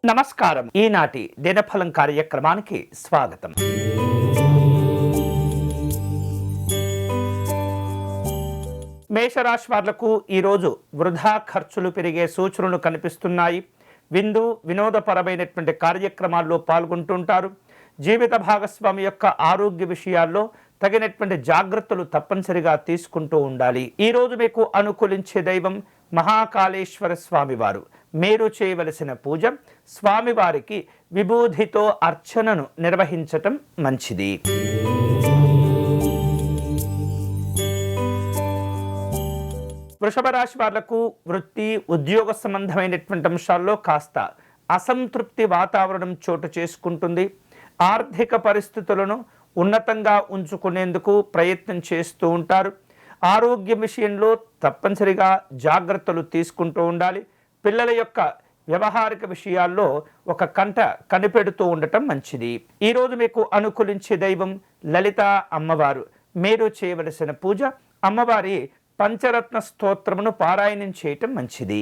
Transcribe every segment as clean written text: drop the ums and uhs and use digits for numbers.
నమస్కారం. ఈనాటి దినఫలం కార్యక్రమానికి స్వాగతం. మేషరాశి వాళ్లకు ఈరోజు వృధా ఖర్చులు పెరిగే సూచనలు కనిపిస్తున్నాయి. వినోదపరమైనటువంటి కార్యక్రమాల్లో పాల్గొంటుంటారు. జీవిత భాగస్వామి యొక్క ఆరోగ్య విషయాల్లో తగినటువంటి జాగ్రత్తలు తప్పనిసరిగా తీసుకుంటూ ఉండాలి. ఈరోజు మీకు అనుకూలించే దైవం మహాకాళేశ్వర స్వామివారు. మీరు చేయవలసిన పూజ స్వామివారికి విభూతితో అర్చనను నిర్వహించటం మంచిది. వృషభ రాశి వాళ్లకు వృత్తి ఉద్యోగ సంబంధమైనటువంటి అంశాల్లో కాస్త అసంతృప్తి వాతావరణం చోటు చేసుకుంటుంది. ఆర్థిక పరిస్థితులను ఉన్నతంగా ఉంచుకునేందుకు ప్రయత్నం చేస్తూ ఉంటారు. ఆరోగ్య విషయంలో తప్పనిసరిగా జాగ్రత్తలు తీసుకుంటూ ఉండాలి. పిల్లల యొక్క వ్యవహారిక విషయాల్లో ఒక కంట కనిపెడుతూ ఉండటం మంచిది. ఈరోజు మీకు అనుకూలించే దైవం లలిత అమ్మవారు. మీరు చేయవలసిన పూజ అమ్మవారి పంచరత్న స్తోత్రమును పారాయణం చేయటం మంచిది.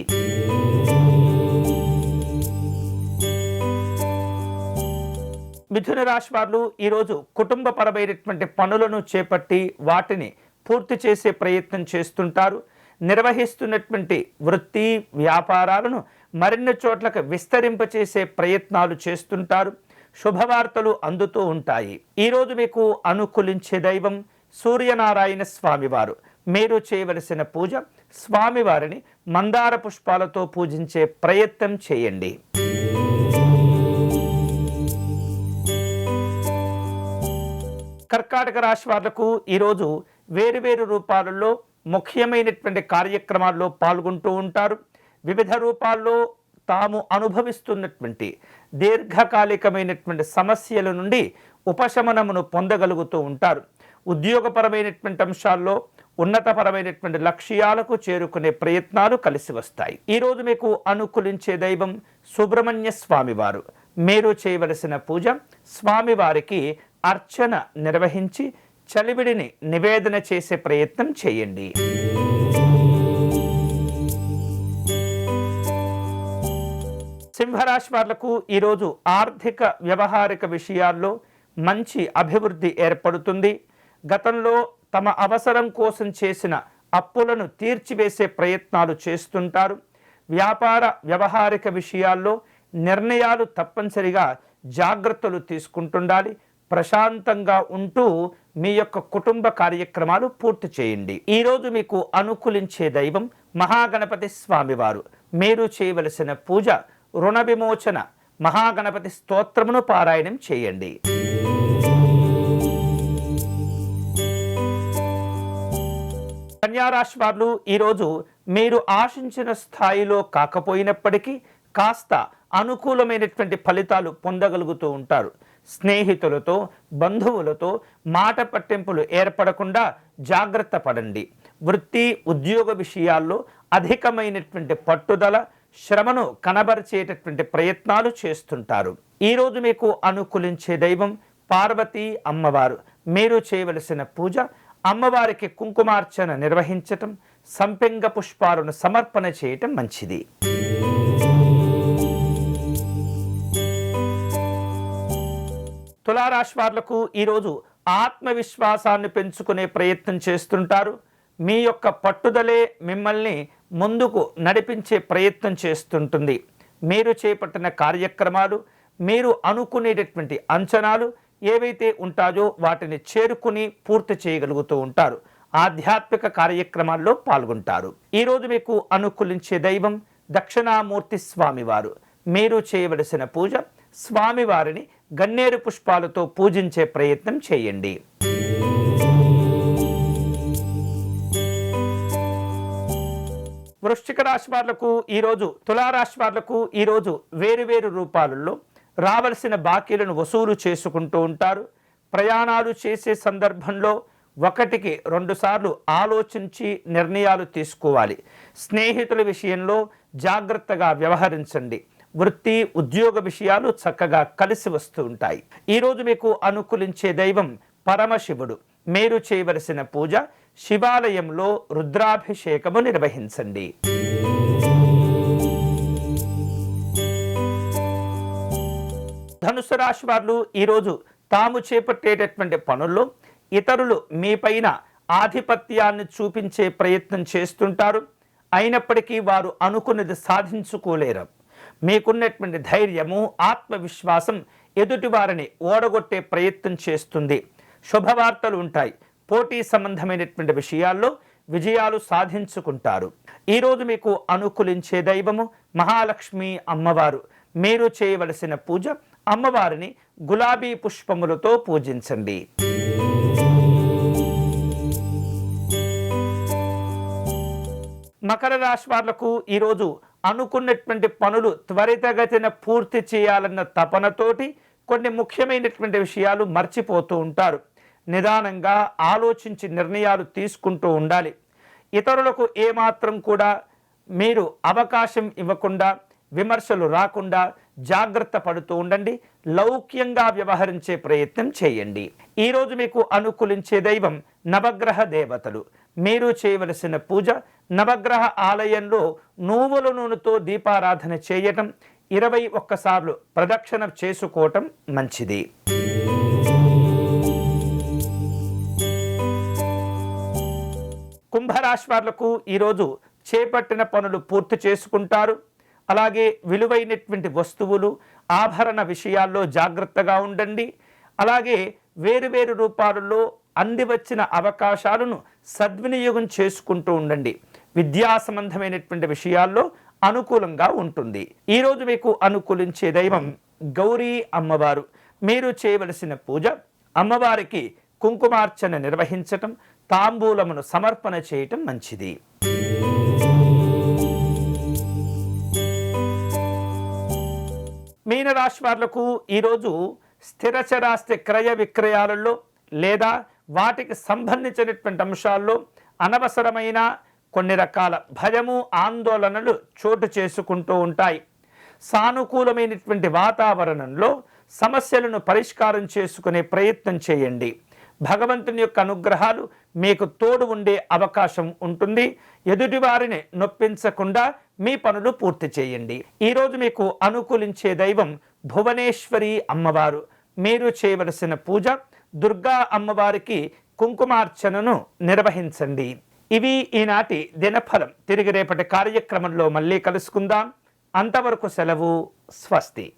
మిథున రాశి వారు ఈరోజు కుటుంబపరమైనటువంటి పనులను చేపట్టి వాటిని పూర్తి చేసే ప్రయత్నం చేస్తుంటారు. నిర్వహిస్తున్నటువంటి వృత్తి వ్యాపారాలను మరిన్ని చోట్లకు విస్తరింపచేసే ప్రయత్నాలు చేస్తుంటారు. శుభవార్తలు అందుతూ ఉంటాయి. ఈరోజు మీకు అనుకూలించే దైవం సూర్యనారాయణ స్వామివారు. మీరు చేయవలసిన పూజ స్వామివారిని మందార పుష్పాలతో పూజించే ప్రయత్నం చేయండి. కర్కాటక రాశి వాళ్లకు ఈరోజు వేరువేరు రూపాలలో ముఖ్యమైనటువంటి కార్యక్రమాల్లో పాల్గొంటూ ఉంటారు. వివిధ రూపాల్లో తాము అనుభవిస్తున్నటువంటి దీర్ఘకాలికమైనటువంటి సమస్యల నుండి ఉపశమనమును పొందగలుగుతూ ఉంటారు. ఉద్యోగపరమైనటువంటి అంశాల్లో ఉన్నతపరమైనటువంటి లక్ష్యాలకు చేరుకునే ప్రయత్నాలు కలిసి వస్తాయి. ఈరోజు మీకు అనుకూలించే దైవం సుబ్రహ్మణ్య స్వామివారు. మీరు చేయవలసిన పూజ స్వామివారికి అర్చన నిర్వహించి చలివిడిని నివేదన చేసే ప్రయత్నం చేయండి. సింహరాశి వాళ్లకు ఈరోజు ఆర్థిక వ్యవహారిక విషయాల్లో మంచి అభివృద్ధి ఏర్పడుతుంది. గతంలో తమ అవసరం కోసం చేసిన అప్పులను తీర్చివేసే ప్రయత్నాలు చేస్తుంటారు. వ్యాపార వ్యవహారిక విషయాల్లో నిర్ణయాలు తప్పనిసరిగా జాగ్రత్తలు తీసుకుంటుండాలి. ప్రశాంతంగా ఉంటూ మీ యొక్క కుటుంబ కార్యక్రమాలు పూర్తి చేయండి. ఈరోజు మీకు అనుకూలించే దైవం మహాగణపతి స్వామివారు. మీరు చేయవలసిన పూజ రుణ విమోచన మహాగణపతి స్తోత్రమును పారాయణం చేయండి. కన్యారాశి వారు ఈరోజు మీరు ఆశించిన స్థాయిలో కాకపోయినప్పటికీ కాస్త అనుకూలమైనటువంటి ఫలితాలు పొందగలుగుతూ ఉంటారు. స్నేహితులతో బంధువులతో మాట పట్టింపులు ఏర్పడకుండా జాగ్రత్త పడండి. వృత్తి ఉద్యోగ విషయాల్లో అధికమైనటువంటి పట్టుదల శ్రమను కనబరిచేటటువంటి ప్రయత్నాలు చేస్తుంటారు. ఈరోజు మీకు అనుకూలించే దైవం పార్వతీ అమ్మవారు. మీరు చేయవలసిన పూజ అమ్మవారికి కుంకుమార్చన నిర్వహించటం, సంపెంగ పుష్పాలను సమర్పణ చేయటం మంచిది. తులారాశి వాళ్లకు ఈరోజు ఆత్మవిశ్వాసాన్ని పెంచుకునే ప్రయత్నం చేస్తుంటారు. మీ యొక్క పట్టుదలే మిమ్మల్ని ముందుకు నడిపించే ప్రయత్నం చేస్తుంటుంది. మీరు చేపట్టిన కార్యక్రమాలు మీరు అనుకునేటటువంటి అంచనాలు ఏవైతే ఉంటాయో వాటిని చేరుకుని పూర్తి చేయగలుగుతూ ఉంటారు. ఆధ్యాత్మిక కార్యక్రమాల్లో పాల్గొంటారు. ఈరోజు మీకు అనుకూలించే దైవం దక్షిణామూర్తి స్వామివారు. మీరు చేయవలసిన పూజ స్వామివారిని గన్నేరు పుష్పాలతో పూజించే ప్రయత్నం చేయండి. వృశ్చిక రాశి వాళ్లకు ఈరోజు తులారాశి వాళ్లకు ఈరోజు వేరువేరు రూపాలలో రావలసిన బాకీలను వసూలు చేసుకుంటూ ఉంటారు. ప్రయాణాలు చేసే సందర్భంలో 1-2 సార్లు ఆలోచించి నిర్ణయాలు తీసుకోవాలి. స్నేహితుల విషయంలో జాగ్రత్తగా వ్యవహరించండి. వృత్తి ఉద్యోగ విషయాలు చక్కగా కలిసి వస్తూ ఉంటాయి. ఈరోజు మీకు అనుకూలించే దైవం పరమశివుడు. మీరు చేయవలసిన పూజ శివాలయంలో రుద్రాభిషేకము నిర్వహించండి. ధనుసు రాశి వారు ఈరోజు తాము చేపట్టేటటువంటి పనుల్లో ఇతరులు మీపైన ఆధిపత్యాన్ని చూపించే ప్రయత్నం చేస్తుంటారు. అయినప్పటికీ వారు అనుకున్నది సాధించుకోలేరు. మీకున్నటువంటి ధైర్యము, ఆత్మవిశ్వాసం ఎదుటి వారిని ఓడగొట్టే ప్రయత్నం చేస్తుంది. శుభవార్తలు ఉంటాయి. పోటీ సంబంధమైనటువంటి విషయాల్లో విజయాలు సాధించుకుంటారు. ఈరోజు మీకు అనుకూలించే దైవము మహాలక్ష్మి అమ్మవారు. మీరు చేయవలసిన పూజ అమ్మవారిని గులాబీ పుష్పములతో పూజించండి. మకర రాశి వాళ్లకు ఈరోజు అనుకున్నటువంటి పనులు త్వరితగతిన పూర్తి చేయాలన్న తపనతోటి కొన్ని ముఖ్యమైనటువంటి విషయాలు మర్చిపోతూ ఉంటారు. నిదానంగా ఆలోచించి నిర్ణయాలు తీసుకుంటూ ఉండాలి. ఇతరులకు ఏమాత్రం కూడా మీరు అవకాశం ఇవ్వకుండా, విమర్శలు రాకుండా జాగ్రత్త పడుతూ ఉండండి. లౌక్యంగా వ్యవహరించే ప్రయత్నం చేయండి. ఈరోజు మీకు అనుకూలించే దైవం నవగ్రహ దేవతలు. మీరు చేయవలసిన పూజ నవగ్రహ ఆలయంలో నువ్వుల నూనెతో దీపారాధన చేయటం, 21 సార్లు ప్రదక్షిణ చేసుకోవటం మంచిది. కుంభరాశి వాళ్లకు ఈరోజు చేపట్టిన పనులు పూర్తి చేసుకుంటారు. అలాగే విలువైనటువంటి వస్తువులు, ఆభరణ విషయాల్లో జాగ్రత్తగా ఉండండి. అలాగే వేరువేరు రూపాలలో అందివచ్చిన అవకాశాలను సద్వినియోగం చేసుకుంటూ ఉండండి. విద్యా సంబంధమైనటువంటి విషయాల్లో అనుకూలంగా ఉంటుంది. ఈరోజు మీకు అనుకూలించే దైవం గౌరీ అమ్మవారు. మీరు చేయవలసిన పూజ అమ్మవారికి కుంకుమార్చన నిర్వహించటం, తాంబూలమును సమర్పణ చేయటం మంచిది. మీనరాశి వాళ్లకు ఈరోజు స్థిరచరాస్తి క్రయ విక్రయాలలో లేదా వాటికి సంబంధించినటువంటి అంశాల్లో అనవసరమైన కొన్ని రకాల భయము, ఆందోళనలు చోటు చేసుకుంటూ ఉంటాయి. సానుకూలమైనటువంటి వాతావరణంలో సమస్యలను పరిష్కారం చేసుకునే ప్రయత్నం చేయండి. భగవంతుని యొక్క అనుగ్రహాలు మీకు తోడు ఉండే అవకాశం ఉంటుంది. ఎదుటివారిని నొప్పించకుండా మీ పనులు పూర్తి చేయండి. ఈరోజు మీకు అనుకూలించే దైవం భువనేశ్వరి అమ్మవారు. మీరు చేయవలసిన పూజ దుర్గా అమ్మవారికి కుంకుమార్చనను నిర్వహించండి. ఇవి ఈనాటి దినఫలం. తిరిగి రేపటి కార్యక్రమంలో మళ్ళీ కలుసుకుందాం. అంతవరకు సెలవు. స్వస్తి.